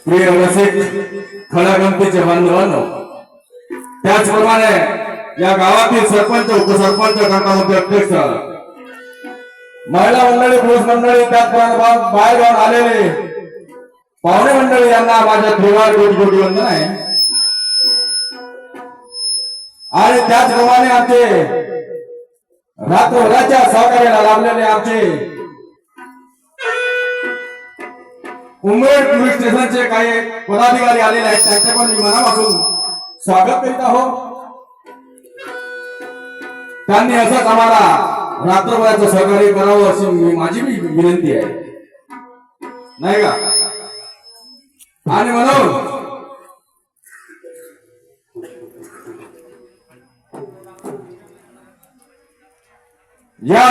प्रिय रसिक खळा गणपतीचे बांधवांनो, त्याचप्रमाणे या गावातील सरपंच उपसरपंच गटामध्ये अध्यक्ष महिला मंडळी पुरुष मंडळी त्याचप्रमाणे बाहेर गावून आलेले पाहुणे मंडळी यांना माझ्या त्रिवार कोटी कोटी वंदन आहे। आणि त्याचप्रमाणे आमचे रात्रभराच्या सहकार्याला लाभलेले आमचे उमेद पोलीस स्टेशनचे काही पदाधिकारी आलेले आहेत, त्यांचे पण मी मनापासून स्वागत करीत आहोत। त्यांनी असंच आम्हाला रात्रभराचं सहकार्य करावं अशी माझी विनंती आहे, नाही का? आणि म्हणून या